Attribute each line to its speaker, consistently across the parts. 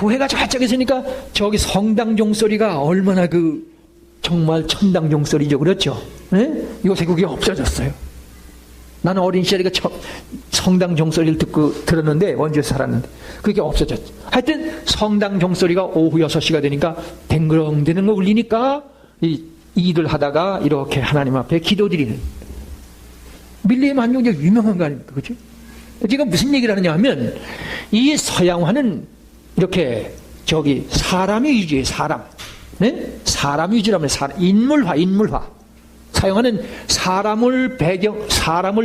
Speaker 1: 교회가 저쪽에 있으니까 저기 성당 종소리가 얼마나 정말 천당 종소리죠. 그렇죠? 네? 요새 그게 없어졌어요. 나는 어린 시절에 성당 종소리를 들었는데, 원주에 살았는데, 그게 없어졌죠. 하여튼, 성당 종소리가 오후 6시가 되니까, 댕그렁대는 거 울리니까, 일을 하다가, 이렇게 하나님 앞에 기도드리는. 밀레 만용제 유명한 거 아닙니까? 그죠? 제가 무슨 얘기를 하느냐 하면, 이 서양화는, 이렇게, 사람이 위주예요, 사람. 네? 사람 위주라면, 인물화. 사용하는 사람을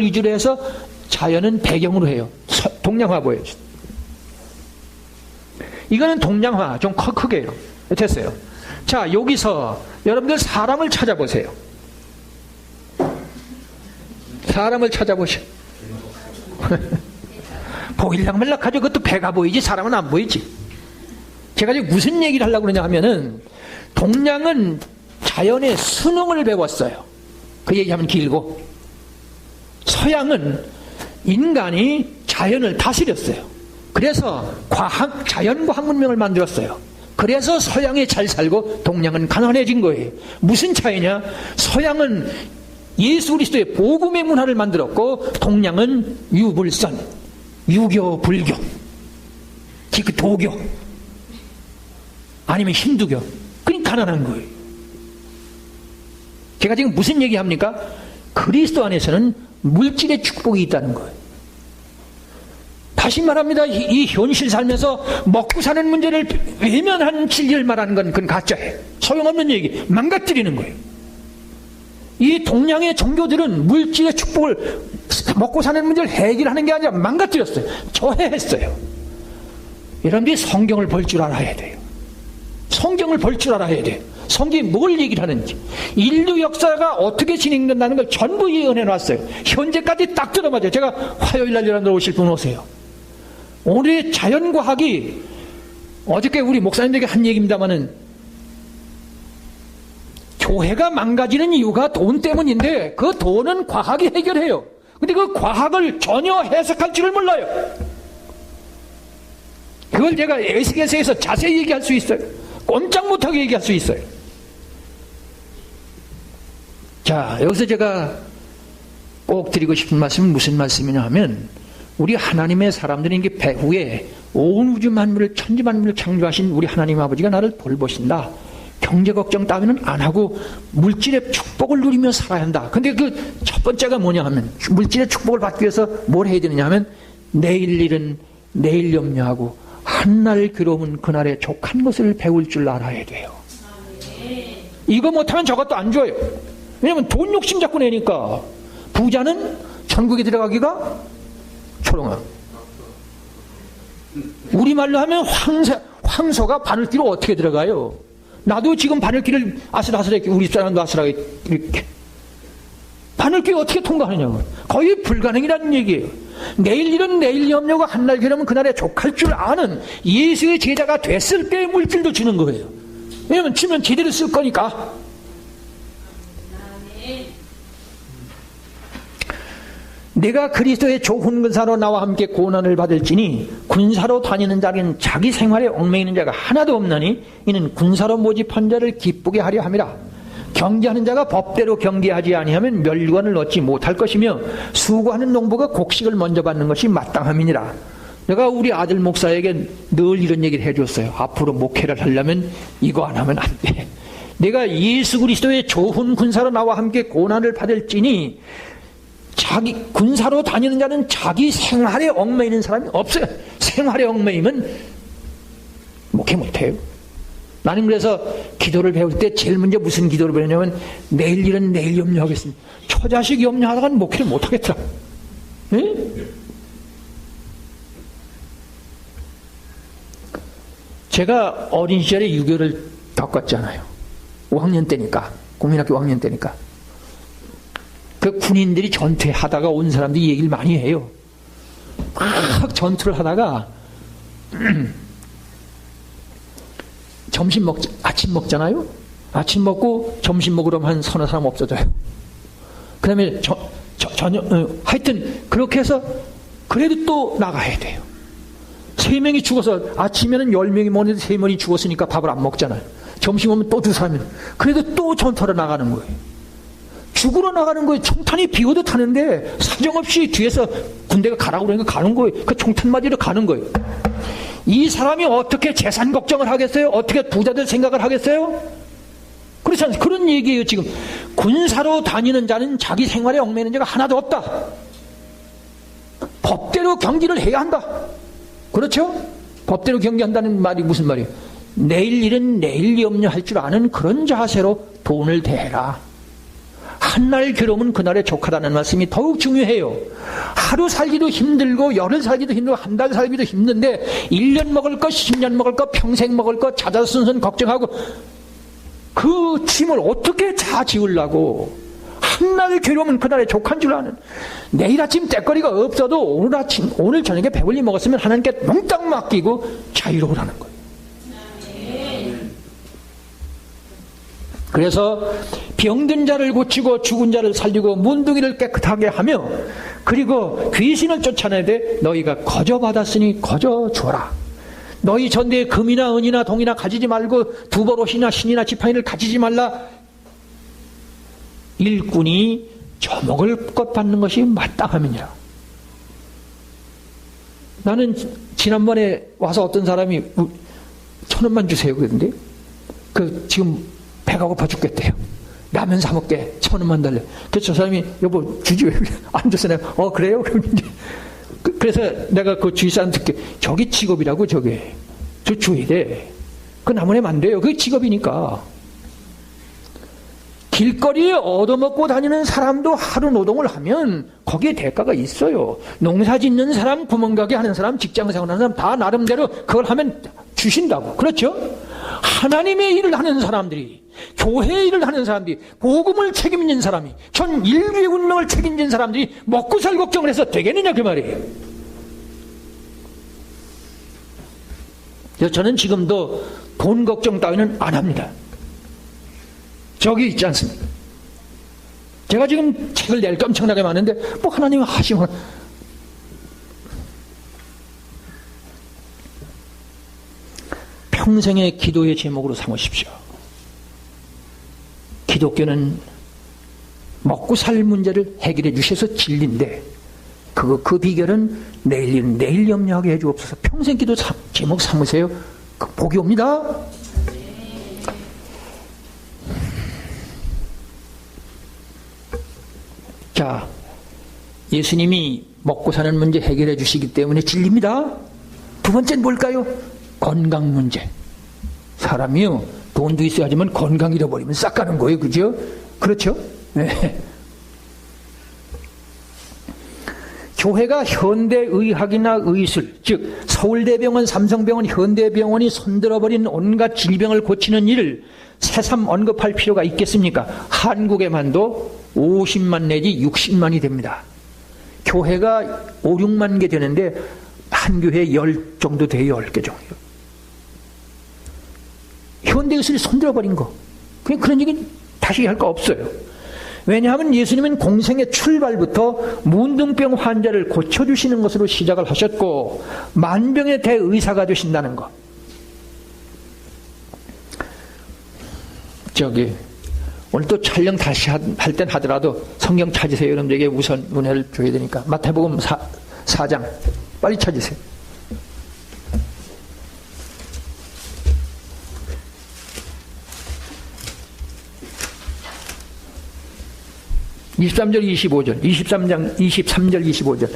Speaker 1: 위주로 해서 자연은 배경으로 해요. 동양화 보여요. 이거는 동양화, 좀 크게 해요. 됐어요. 자, 여기서 여러분들 사람을 찾아보세요. 사람을 찾아보시오. 보일락 말락하죠. 그것도 배가 보이지 사람은 안 보이지. 제가 지금 무슨 얘기를 하려고 그러냐 하면은, 동양은 자연의 순응을 배웠어요. 그 얘기하면 길고, 서양은 인간이 자연을 다스렸어요. 그래서 자연과학 문명을 만들었어요. 그래서 서양이 잘 살고 동양은 가난해진 거예요. 무슨 차이냐? 서양은 예수 그리스도의 복음의 문화를 만들었고, 동양은 유불선, 유교, 불교, 도교, 아니면 힌두교. 그러니까 가난한 거예요. 제가 지금 무슨 얘기합니까? 그리스도 안에서는 물질의 축복이 있다는 거예요. 다시 말합니다. 이 현실 살면서 먹고 사는 문제를 외면한 진리를 말하는 건 그건 가짜예요. 소용없는 얘기, 망가뜨리는 거예요. 이 동양의 종교들은 물질의 축복을, 먹고 사는 문제를 해결하는 게 아니라 망가뜨렸어요. 저해했어요. 여러분들이 성경을 볼 줄 알아야 돼요. 성경을 볼 줄 알아야 돼요. 성경이 뭘 얘기를 하는지, 인류 역사가 어떻게 진행된다는 걸 전부 예언해 놨어요. 현재까지 딱 들어맞아요. 제가 화요일 날 여러분들 오실 분 오세요. 오늘의 자연과학이, 어저께 우리 목사님들에게 한 얘기입니다마는, 교회가 망가지는 이유가 돈 때문인데, 그 돈은 과학이 해결해요. 근데 그 과학을 전혀 해석할 줄을 몰라요. 그걸 제가 에스겔서에서 자세히 얘기할 수 있어요. 꼼짝 못하게 얘기할 수 있어요. 자, 여기서 제가 꼭 드리고 싶은 말씀은 무슨 말씀이냐 하면, 우리 하나님의 사람들이 이게 배후에 온 우주 만물을, 천지 만물을 창조하신 우리 하나님 아버지가 나를 돌보신다. 경제 걱정 따위는 안 하고 물질의 축복을 누리며 살아야 한다. 근데 그 첫 번째가 뭐냐 하면, 물질의 축복을 받기 위해서 뭘 해야 되느냐 하면, 내일 일은 내일 염려하고 한날 괴로움은 그날에 족한 것을 배울 줄 알아야 돼요. 이거 못하면 저것도 안 줘요. 왜냐면 돈 욕심 자꾸 내니까. 부자는 천국에 들어가기가 초롱아. 우리말로 하면 황소가 바늘길로 어떻게 들어가요? 나도 지금 바늘길을 아슬아슬하게, 우리 사람도 아슬하게 이렇게 바늘길 어떻게 통과하느냐고. 거의 불가능이라는 얘기예요. 내일 일은 내일 염려가 한날 괴로우면 그날에 족할 줄 아는 예수의 제자가 됐을 때의 물질도 주는 거예요. 왜냐면 주면 제대로 쓸 거니까. 내가 그리스도의 좋은 군사로 나와 함께 고난을 받을지니 군사로 다니는 자는 자기 생활에 얽매이는 자가 하나도 없나니 이는 군사로 모집한 자를 기쁘게 하려 함이라. 경계하는 자가 법대로 경계하지 아니하면 멸관을 얻지 못할 것이며 수고하는 농부가 곡식을 먼저 받는 것이 마땅함이니라. 내가 우리 아들 목사에게 늘 이런 얘기를 해줬어요. 앞으로 목회를 하려면 이거 안 하면 안 돼. 내가 예수 그리스도의 좋은 군사로 나와 함께 고난을 받을지니 자기 군사로 다니는 자는 자기 생활에 얽매이는 사람이 없어요. 생활에 얽매이면 목회 못해요. 나는 그래서 기도를 배울 때 제일 먼저 무슨 기도를 배우냐면 내일 일은 내일 염려하겠습니다. 처자식 염려하다가는 목회를 못하겠더라. 네? 제가 어린 시절에 유교를 겪었잖아요. 5학년 때니까, 국민학교 5학년 때니까. 그 군인들이 전투하다가 온 사람들이 얘기를 많이 해요. 막 전투를 하다가 아침 먹잖아요. 아침 먹고 점심 먹으러 한 서너 사람 없어져요. 그 다음에 하여튼 그렇게 해서 그래도 또 나가야 돼요. 3명이 죽어서 아침에는 10명이 먹는데 3명이 죽었으니까 밥을 안 먹잖아요. 점심 오면 또 2사람이. 그래도 또 전투로 나가는 거예요. 죽으러 나가는 거예요. 총탄이 비오듯 하는데 사정없이 뒤에서 군대가 가라고 그러니까 가는 거예요. 그 총탄 맞으러 가는 거예요. 이 사람이 어떻게 재산 걱정을 하겠어요? 어떻게 부자들 생각을 하겠어요? 그렇지 않습니까? 그런 얘기예요. 지금 군사로 다니는 자는 자기 생활에 얽매이는 자가 하나도 없다. 법대로 경기를 해야 한다. 그렇죠? 법대로 경기한다는 말이 무슨 말이에요? 내일 일은 내일 염려할 줄 아는 그런 자세로 돈을 대해라. 한날 괴로움은 그날에 족하다는 말씀이 더욱 중요해요. 하루 살기도 힘들고 열흘 살기도 힘들고 한 달 살기도 힘든데 1년 먹을 것, 10년 먹을 것, 평생 먹을 것 자자손손 걱정하고 그 짐을 어떻게 다 지으려고. 한날 괴로움은 그날에 족한 줄 아는. 내일 아침 때거리가 없어도 오늘 저녁에 배불리 먹었으면 하나님께 몽땅 맡기고 자유로우라는 거예요. 그래서 병든 자를 고치고 죽은 자를 살리고 문둥이를 깨끗하게 하며 그리고 귀신을 쫓아내되 너희가 거저 받았으니 거저 줘라. 너희 전대에 금이나 은이나 동이나 가지지 말고 두버롯이나 신이나 지팡이를 가지지 말라. 일꾼이 저먹을 것 받는 것이 마땅함이니라. 나는 지난번에 와서 어떤 사람이 1,000원만 주세요 그랬는데 지금 배가 고파 죽겠대요. 라면 사 먹게 1,000원만 달래. 그래서 저 사람이 여보 주지 왜 안 줘서 내가 그래요? 그래서 내가 그 주위 사람 듣게 저기 직업이라고 저게 저 줘야 돼. 그 나무내면 안 돼요. 그게 직업이니까. 길거리에 얻어먹고 다니는 사람도 하루 노동을 하면 거기에 대가가 있어요. 농사 짓는 사람, 구멍가게 하는 사람, 직장생활하는 사람 다 나름대로 그걸 하면 주신다고. 그렇죠? 하나님의 일을 하는 사람들이, 교회의 일을 하는 사람들이, 복음을 책임진 사람이, 전 인류의 운명을 책임진 사람들이 먹고 살 걱정을 해서 되겠느냐 그 말이에요. 그래서 저는 지금도 돈 걱정 따위는 안 합니다. 저기 있지 않습니까? 제가 지금 책을 낼 게 엄청나게 많은데 뭐 하나님 하시면 평생의 기도의 제목으로 삼으십시오. 기독교는 먹고 살 문제를 해결해 주셔서 진리인데 그 비결은 내일 염려하게 해 주옵소서. 평생 기도 제목 삼으세요. 복이 옵니다. 자, 예수님이 먹고 사는 문제 해결해 주시기 때문에 진리입니다. 두 번째는 뭘까요? 건강 문제. 사람이요, 돈도 있어야 하지만 건강 잃어버리면 싹 가는 거예요. 그죠? 그렇죠? 네. 교회가 현대의학이나 의술, 즉 서울대병원, 삼성병원, 현대병원이 손들어버린 온갖 질병을 고치는 일을 새삼 언급할 필요가 있겠습니까? 한국에만도 50만 내지 60만이 됩니다. 교회가 5, 6만 개 되는데 한 교회에 10 정도 돼요. 10개 정도. 현대의술이 손들어버린 거. 그냥 그런 얘기 다시 할 거 없어요. 왜냐하면 예수님은 공생의 출발부터 문둥병 환자를 고쳐주시는 것으로 시작을 하셨고 만병의 대의사가 되신다는 것. 오늘 또 촬영 다시 할 땐 하더라도 성경 찾으세요. 여러분들에게 우선 은혜를 줘야 되니까. 마태복음 4장 빨리 찾으세요. 23절 25절 23절 25절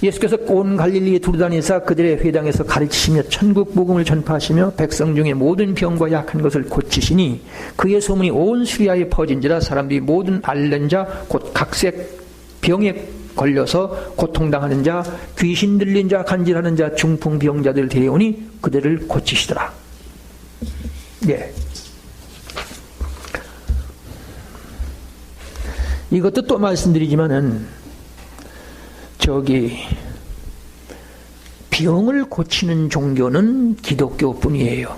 Speaker 1: 예수께서 온 갈릴리에 두루다니사 그들의 회당에서 가르치시며 천국 복음을 전파하시며 백성 중에 모든 병과 약한 것을 고치시니 그의 소문이 온 수리아에 퍼진지라 사람들이 모든 앓는 자 곧 각색 병에 걸려서 고통당하는 자 귀신 들린 자 간질하는 자 중풍병자들 데려오니 그들을 고치시더라. 예. 이것도 또 말씀드리지만은 병을 고치는 종교는 기독교뿐이에요.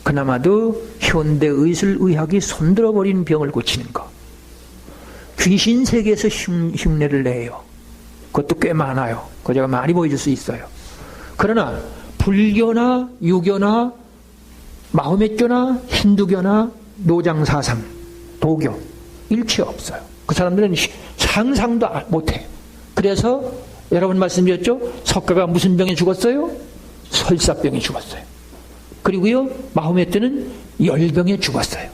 Speaker 1: 그나마도 현대의술 의학이 손들어버린 병을 고치는 것. 귀신 세계에서 흉내를 내요. 그것도 꽤 많아요. 그거 제가 많이 보여줄 수 있어요. 그러나 불교나 유교나 마호메교나 힌두교나 노장사상, 도교 일체 없어요. 그 사람들은 상상도 못해. 그래서 여러분 말씀드렸죠? 석가가 무슨 병에 죽었어요? 설사병에 죽었어요. 그리고요 마호메트는 열병에 죽었어요.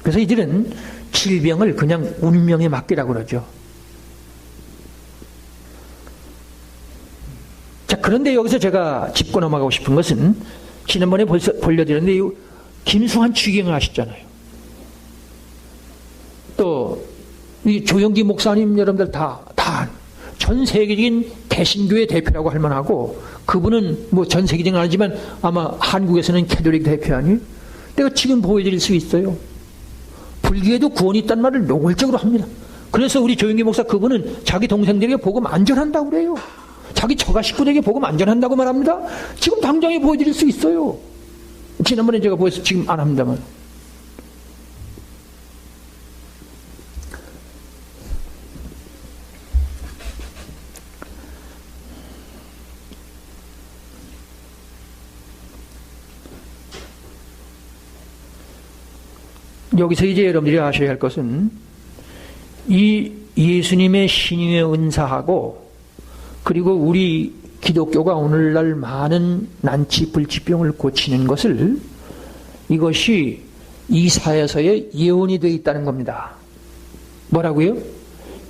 Speaker 1: 그래서 이들은 질병을 그냥 운명에 맡기라고 그러죠. 자, 그런데 여기서 제가 짚고 넘어가고 싶은 것은 지난번에 벌써 보여드렸는데 김수환 추경을 하셨잖아요. 또 이 조영기 목사님 여러분들 다 전 세계적인 개신교의 대표라고 할 만하고, 그분은 뭐 전 세계적인 아니지만 아마 한국에서는 캐톨릭 대표 아니에요? 내가 지금 보여드릴 수 있어요. 불교에도 구원이 있다는 말을 노골적으로 합니다. 그래서 우리 조영기 목사 그분은 자기 동생들에게 복음 안 전한다고 그래요. 자기 처가 식구들에게 복음 안 전한다고 말합니다. 지금 당장에 보여드릴 수 있어요. 지난번에 제가 보여서 지금 안 합니다만. 여기서 이제 여러분들이 아셔야 할 것은 이 예수님의 신유의 은사하고, 그리고 우리 기독교가 오늘날 많은 난치 불치병을 고치는 것을, 이것이 이사야서에 예언이 되어 있다는 겁니다. 뭐라고요?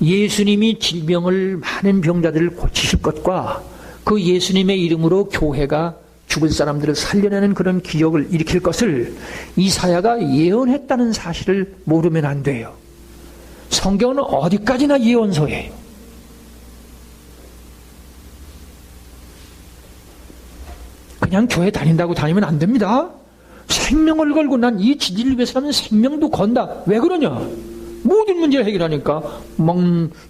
Speaker 1: 예수님이 질병을, 많은 병자들을 고치실 것과 그 예수님의 이름으로 교회가 죽을 사람들을 살려내는 그런 기적을 일으킬 것을 이사야가 예언했다는 사실을 모르면 안 돼요. 성경은 어디까지나 예언서예요. 그냥 교회 다닌다고 다니면 안 됩니다. 생명을 걸고, 난 이 진리를 위해서라면 생명도 건다. 왜 그러냐? 모든 문제를 해결하니까.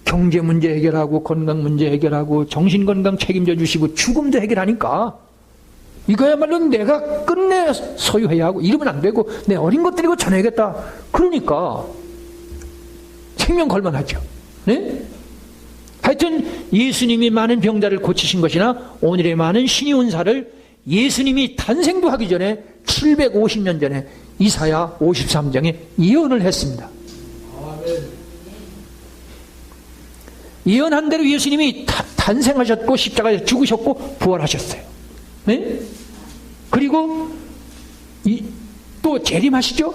Speaker 1: 경제 문제 해결하고, 건강 문제 해결하고, 정신건강 책임져 주시고, 죽음도 해결하니까. 이거야말로 내가 끝내 소유해야 하고, 이러면 안 되고 내 어린 것들이고 전해야겠다. 그러니까 생명 걸만하죠. 네? 하여튼 예수님이 많은 병자를 고치신 것이나 오늘의 많은 신의 은사를 예수님이 탄생도 하기 전에 750년 전에 이사야 53장에 예언을 했습니다. 예언한 대로 예수님이 탄생하셨고 십자가에서 죽으셨고 부활하셨어요. 네? 그리고 또 재림하시죠?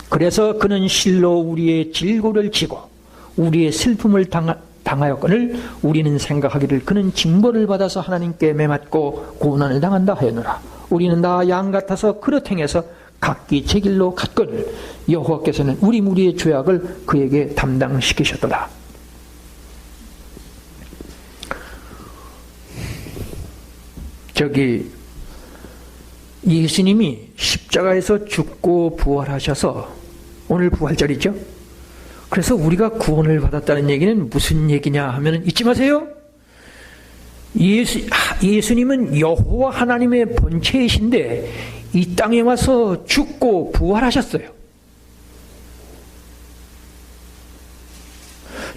Speaker 1: 그래서 그는 실로 우리의 질고를 지고 우리의 슬픔을 당하였거늘 우리는 생각하기를 그는 징벌을 받아서 하나님께 매맞고 고난을 당한다 하였노라. 우리는 다 양 같아서 그릇 행해서 각기 제 길로 갔거늘 여호와께서는 우리 무리의 죄악을 그에게 담당시키셨도다. 예수님이 십자가에서 죽고 부활하셔서 오늘 부활절이죠. 그래서 우리가 구원을 받았다는 얘기는 무슨 얘기냐 하면 잊지 마세요. 예수님은 여호와 하나님의 본체이신데 이 땅에 와서 죽고 부활하셨어요.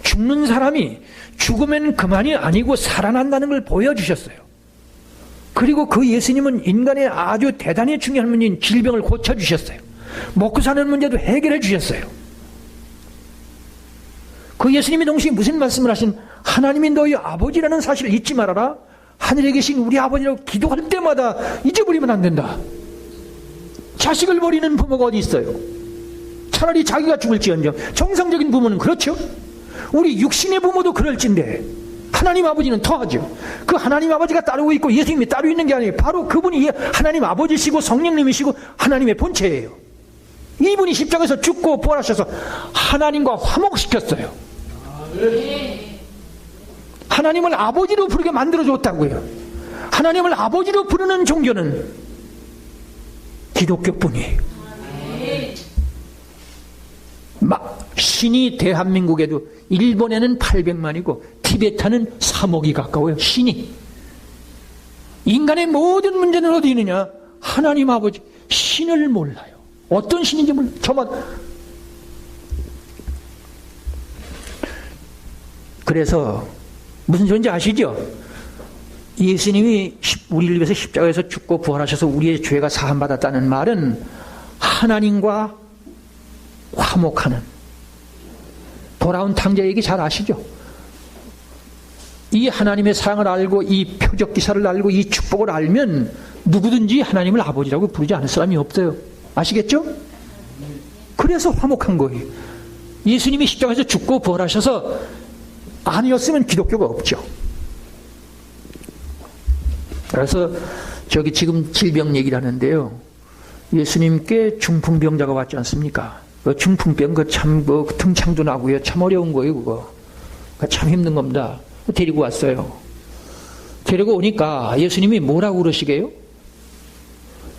Speaker 1: 죽는 사람이 죽으면 그만이 아니고 살아난다는 걸 보여주셨어요. 그리고 그 예수님은 인간의 아주 대단히 중요한 문제인 질병을 고쳐주셨어요. 먹고 사는 문제도 해결해 주셨어요. 그 예수님이 동시에 무슨 말씀을 하신, 하나님이 너희 아버지라는 사실을 잊지 말아라. 하늘에 계신 우리 아버지라고 기도할 때마다 잊어버리면 안 된다. 자식을 버리는 부모가 어디 있어요? 차라리 자기가 죽을지언정. 정상적인 부모는 그렇죠. 우리 육신의 부모도 그럴진데 하나님 아버지는 더하죠. 그 하나님 아버지가 따르고 있고 예수님이 따로 있는 게 아니에요. 바로 그분이 하나님 아버지시고 성령님이시고 하나님의 본체예요. 이분이 십자가에서 죽고 부활하셔서 하나님과 화목시켰어요. 하나님을 아버지로 부르게 만들어줬다고요. 하나님을 아버지로 부르는 종교는 기독교뿐이에요. 신이 대한민국에도 일본에는 800만이고 티베타는 3억이 가까워요. 신이. 인간의 모든 문제는 어디 있느냐? 하나님 아버지 신을 몰라요. 어떤 신인지 몰라. 저만. 그래서 무슨 소리인지 아시죠? 예수님이 우리를 위해서 십자가에서 죽고 부활하셔서 우리의 죄가 사함받았다는 말은 하나님과 화목하는, 돌아온 탕자 얘기 잘 아시죠? 이 하나님의 사랑을 알고 이 표적 기사를 알고 이 축복을 알면 누구든지 하나님을 아버지라고 부르지 않을 사람이 없어요. 아시겠죠? 그래서 화목한 거예요. 예수님이 십자가에서 죽고 부활하셔서 아니었으면 기독교가 없죠. 그래서 저기 지금 질병 얘기를 하는데요. 예수님께 중풍병자가 왔지 않습니까? 그 중풍병 참 등창도 나고요. 참 어려운 거예요, 그거. 참 힘든 겁니다. 데리고 왔어요. 데리고 오니까 예수님이 뭐라고 그러시게요?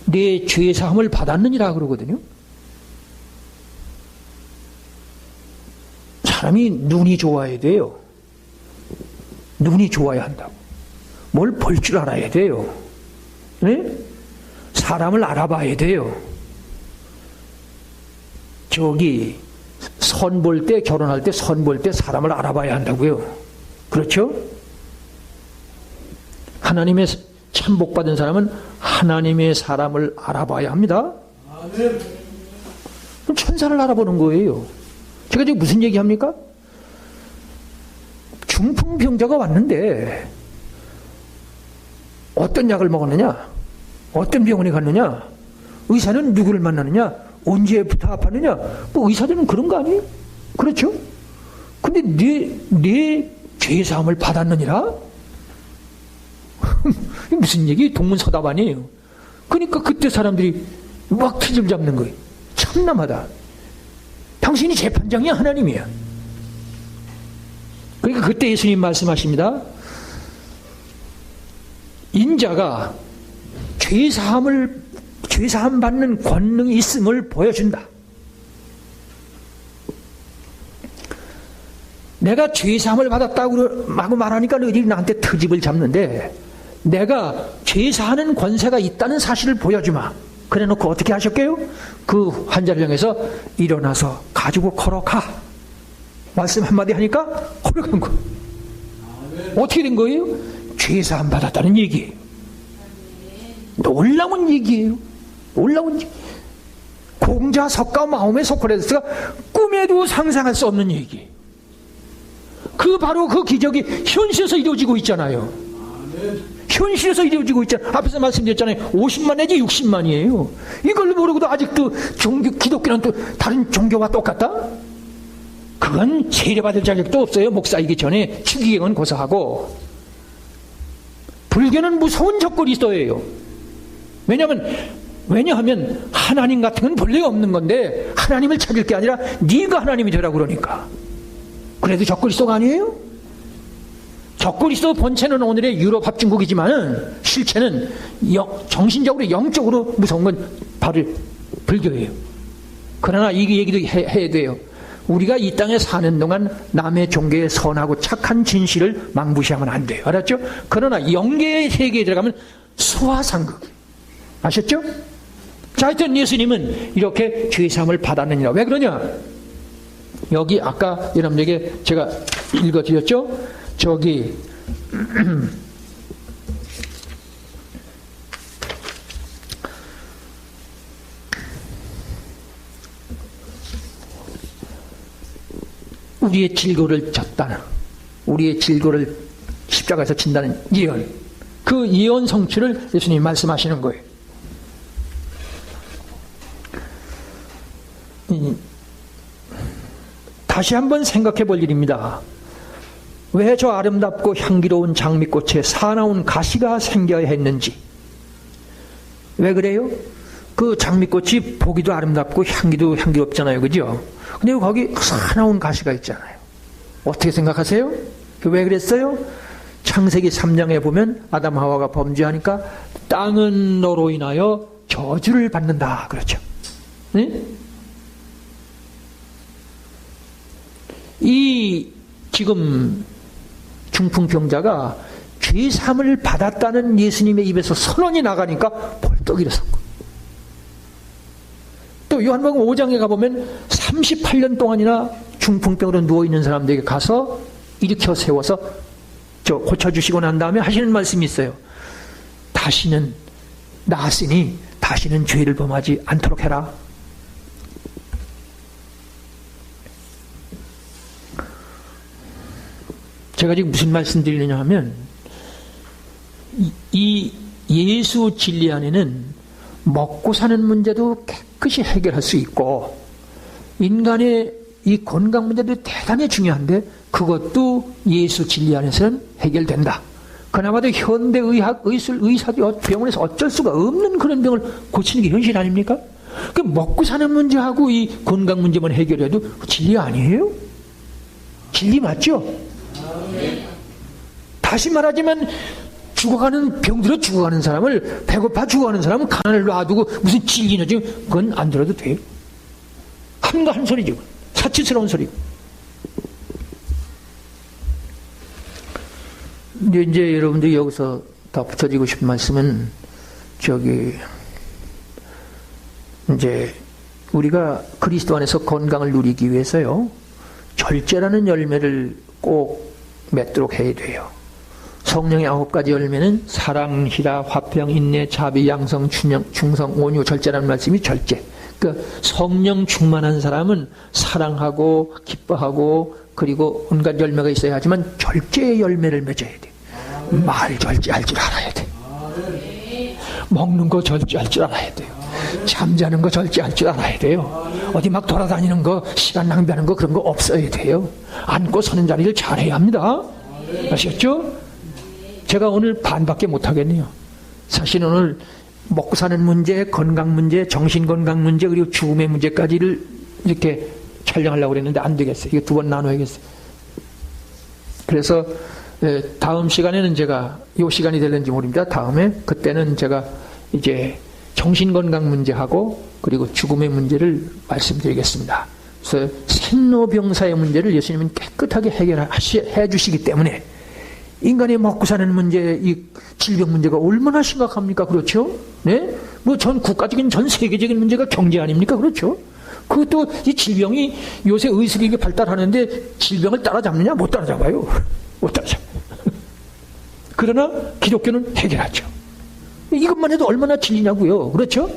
Speaker 1: 내 죄 사함을 받았느니라 그러거든요. 사람이 눈이 좋아야 돼요. 눈이 좋아야 한다고. 뭘 볼 줄 알아야 돼요. 네? 사람을 알아봐야 돼요. 저기 선 볼 때, 결혼할 때 선 볼 때 사람을 알아봐야 한다고요. 그렇죠? 하나님의 참 복받은 사람은 하나님의 사람을 알아봐야 합니다. 그럼 천사를 알아보는 거예요. 제가 지금 무슨 얘기합니까? 중풍병자가 왔는데 어떤 약을 먹었느냐? 어떤 병원에 갔느냐? 의사는 누구를 만나느냐? 언제부터 아팠느냐? 뭐 의사들은 그런 거 아니에요? 그렇죠? 근데 내 죄사함을 받았느니라? 무슨 얘기? 동문서답 아니에요. 그러니까 그때 사람들이 막 트집 잡는 거예요. 참남하다. 당신이 재판장이야, 하나님이야. 그러니까 그때 예수님 말씀하십니다. 인자가 죄사함 받는 권능이 있음을 보여준다. 내가 죄사함을 받았다고 말하니까 너희들이 나한테 트집을 잡는데 내가 죄사하는 권세가 있다는 사실을 보여주마. 그래 놓고 어떻게 하셨게요? 그 환자를 향해서 일어나서 가지고 걸어가. 말씀 한마디 하니까 걸어간 거예요. 어떻게 된 거예요? 죄사함 받았다는 얘기예요. 놀라운 얘기예요. 놀라운 얘기. 공자 석가 마음의 소크라테스가 꿈에도 상상할 수 없는 얘기예요. 바로 그 기적이 현실에서 이루어지고 있잖아요. 현실에서 이루어지고 있잖아요. 앞에서 말씀드렸잖아요. 50만 내지 60만이에요. 이걸 모르고도 아직도 기독교는 또 다른 종교와 똑같다? 그건 세례받을 자격도 없어요. 목사이기 전에 추기경은 고사하고. 불교는 무서운 적그리스도예요. 왜냐하면 하나님 같은 건 본래 없는 건데 하나님을 찾을 게 아니라 네가 하나님이 되라고 그러니까. 그래도 적그리스도가 아니에요? 적그리스도 본체는 오늘의 유럽 합중국이지만 실체는 정신적으로 영적으로 무서운 건 바로 불교예요. 그러나 이 얘기도 해야 돼요. 우리가 이 땅에 사는 동안 남의 종교에 선하고 착한 진실을 망부시하면 안 돼요. 알았죠? 그러나 영계의 세계에 들어가면 소화상극. 아셨죠? 자, 하여튼 예수님은 이렇게 죄사함을 받았느니라. 왜 그러냐? 여기 아까 여러분에게 제가 읽어드렸죠? 저기 우리의 질고를 졌다는, 우리의 질고를 십자가에서 진다는 예언, 그 예언 성취를 예수님이 말씀하시는 거예요. 다시 한번 생각해 볼 일입니다. 왜 저 아름답고 향기로운 장미꽃에 사나운 가시가 생겨야 했는지. 왜 그래요? 그 장미꽃이 보기도 아름답고 향기도 향기롭잖아요. 그죠? 근데 거기 사나운 가시가 있잖아요. 어떻게 생각하세요? 왜 그랬어요? 창세기 3장에 보면 아담 하와가 범죄하니까 땅은 너로 인하여 저주를 받는다. 그렇죠? 네? 이 지금 중풍병자가 죄사함을 받았다는 예수님의 입에서 선언이 나가니까 벌떡 일어섰고, 또 또 요한복음 5장에 가보면 38년 동안이나 중풍병으로 누워있는 사람들에게 가서 일으켜 세워서 고쳐주시고 난 다음에 하시는 말씀이 있어요. 다시는 나았으니 다시는 죄를 범하지 않도록 해라. 제가 지금 무슨 말씀 드리느냐 하면 이 예수 진리 안에는 먹고 사는 문제도 깨끗이 해결할 수 있고 인간의 이 건강 문제도 대단히 중요한데 그것도 예수 진리 안에서는 해결된다. 그나마도 현대의학, 의사들이 병원에서 어쩔 수가 없는 그런 병을 고치는 게 현실 아닙니까? 그 먹고 사는 문제하고 이 건강 문제만 해결해도 진리 아니에요? 진리 맞죠? 다시 말하자면 죽어가는 병들어 죽어가는 사람을 배고파 죽어가는 사람은 가난을 놔두고 무슨 진리냐 지금 그건 안 들어도 돼요. 한가한 소리죠. 사치스러운 소리고. 이제 여러분들이 여기서 다 붙여지고 싶은 말씀은 이제 우리가 그리스도 안에서 건강을 누리기 위해서요 절제라는 열매를 꼭 맺도록 해야 돼요. 성령의 9가지 열매는 사랑, 희락, 화평, 인내, 자비, 양성, 충성, 온유, 절제라는 말씀이 절제. 그러니까 성령 충만한 사람은 사랑하고 기뻐하고 그리고 온갖 열매가 있어야 하지만 절제의 열매를 맺어야 돼. 말 절제할 줄 알아야 돼. 먹는 거 절제할 줄 알아야 돼요. 잠자는 거 절제할 줄 알아야 돼요. 어디 막 돌아다니는 거 시간 낭비하는 거 그런 거 없어야 돼요. 앉고 서는 자리를 잘해야 합니다. 아시겠죠? 제가 오늘 반밖에 못하겠네요. 사실 오늘 먹고 사는 문제, 건강 문제, 정신건강 문제 그리고 죽음의 문제까지를 이렇게 촬영하려고 그랬는데 안 되겠어요. 이거 2번 나눠야겠어요. 그래서 다음 시간에는 제가 이 시간이 될는지 모릅니다. 다음에 그때는 제가 이제 정신건강 문제하고 그리고 죽음의 문제를 말씀드리겠습니다. 그래서 생로병사의 문제를 예수님은 깨끗하게 해결해 주시기 때문에 인간이 먹고 사는 문제, 이 질병 문제가 얼마나 심각합니까? 그렇죠? 네? 뭐 전 국가적인 전 세계적인 문제가 경제 아닙니까? 그렇죠? 그것도 이 질병이 요새 의술이 발달하는데 질병을 따라잡느냐? 못 따라잡아요. 못 따라잡아요. 그러나 기독교는 해결하죠. 이것만 해도 얼마나 진리냐고요. 그렇죠?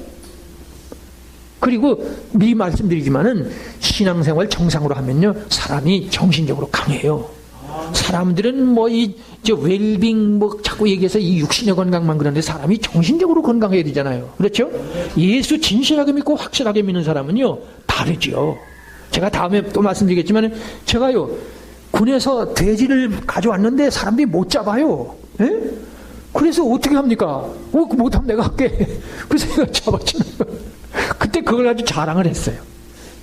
Speaker 1: 그리고 미리 말씀드리지만은 신앙생활 정상으로 하면요 사람이 정신적으로 강해요. 사람들은 뭐 웰빙 뭐 자꾸 얘기해서 이 육신의 건강만 그러는데 사람이 정신적으로 건강해야 되잖아요. 그렇죠? 예수 진실하게 믿고 확실하게 믿는 사람은요 다르죠. 제가 다음에 또 말씀드리겠지만 제가요 군에서 돼지를 가져왔는데 사람들이 못 잡아요. 예? 그래서 어떻게 합니까? 못하면 내가 할게. 그래서 내가 잡아주는 거예요. 그때 그걸 아주 자랑을 했어요.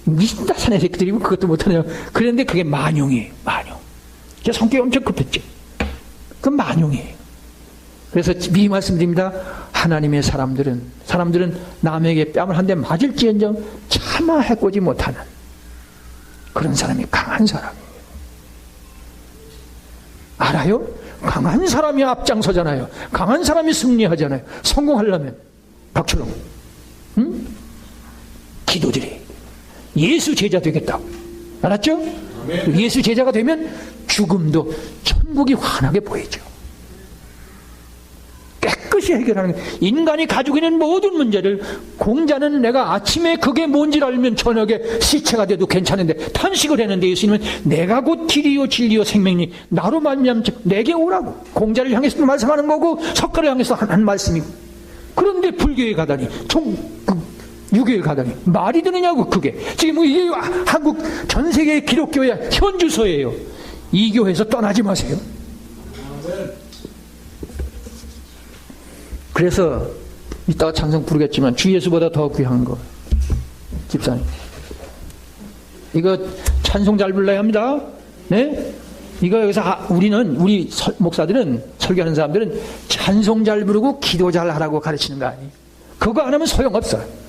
Speaker 1: 무슨 나사내 새끼들이 그것도 못하냐. 그랬는데 그게 만용이에요. 만용. 제 성격이 엄청 급했죠. 그건 만용이에요. 그래서 미리 말씀드립니다. 하나님의 사람들은 남에게 뺨을 한 대 맞을지언정 차마 해코지 못하는 그런 사람이 강한 사람이에요. 알아요? 강한 사람이 앞장서잖아요. 강한 사람이 승리하잖아요. 성공하려면 박처럼 기도드려요. 예수 제자 되겠다고. 알았죠? 네. 예수 제자가 되면 죽음도 천국이 환하게 보이죠. 깨끗이 해결하는 거예요. 인간이 가지고 있는 모든 문제를 공자는 내가 아침에 그게 뭔지를 알면 저녁에 시체가 돼도 괜찮은데 탄식을 했는데 예수님은 내가 곧 길이요 진리요 생명이 나로 말미암아 내게 오라고 공자를 향해서 말씀하는 거고 석가를 향해서 한 말씀이고 그런데 불교에 가다니 유교에 가다니 말이 되느냐고. 그게 지금 이게 한국 전 세계 기독교의 현주소예요. 이 교회에서 떠나지 마세요. 그래서 이따가 찬송 부르겠지만 주 예수보다 더 귀한 거 집사님 이거 찬송 잘 불러야 합니다. 네? 이거 여기서 우리 목사들은 설교하는 사람들은 찬송 잘 부르고 기도 잘 하라고 가르치는 거 아니에요. 그거 안 하면 소용없어요.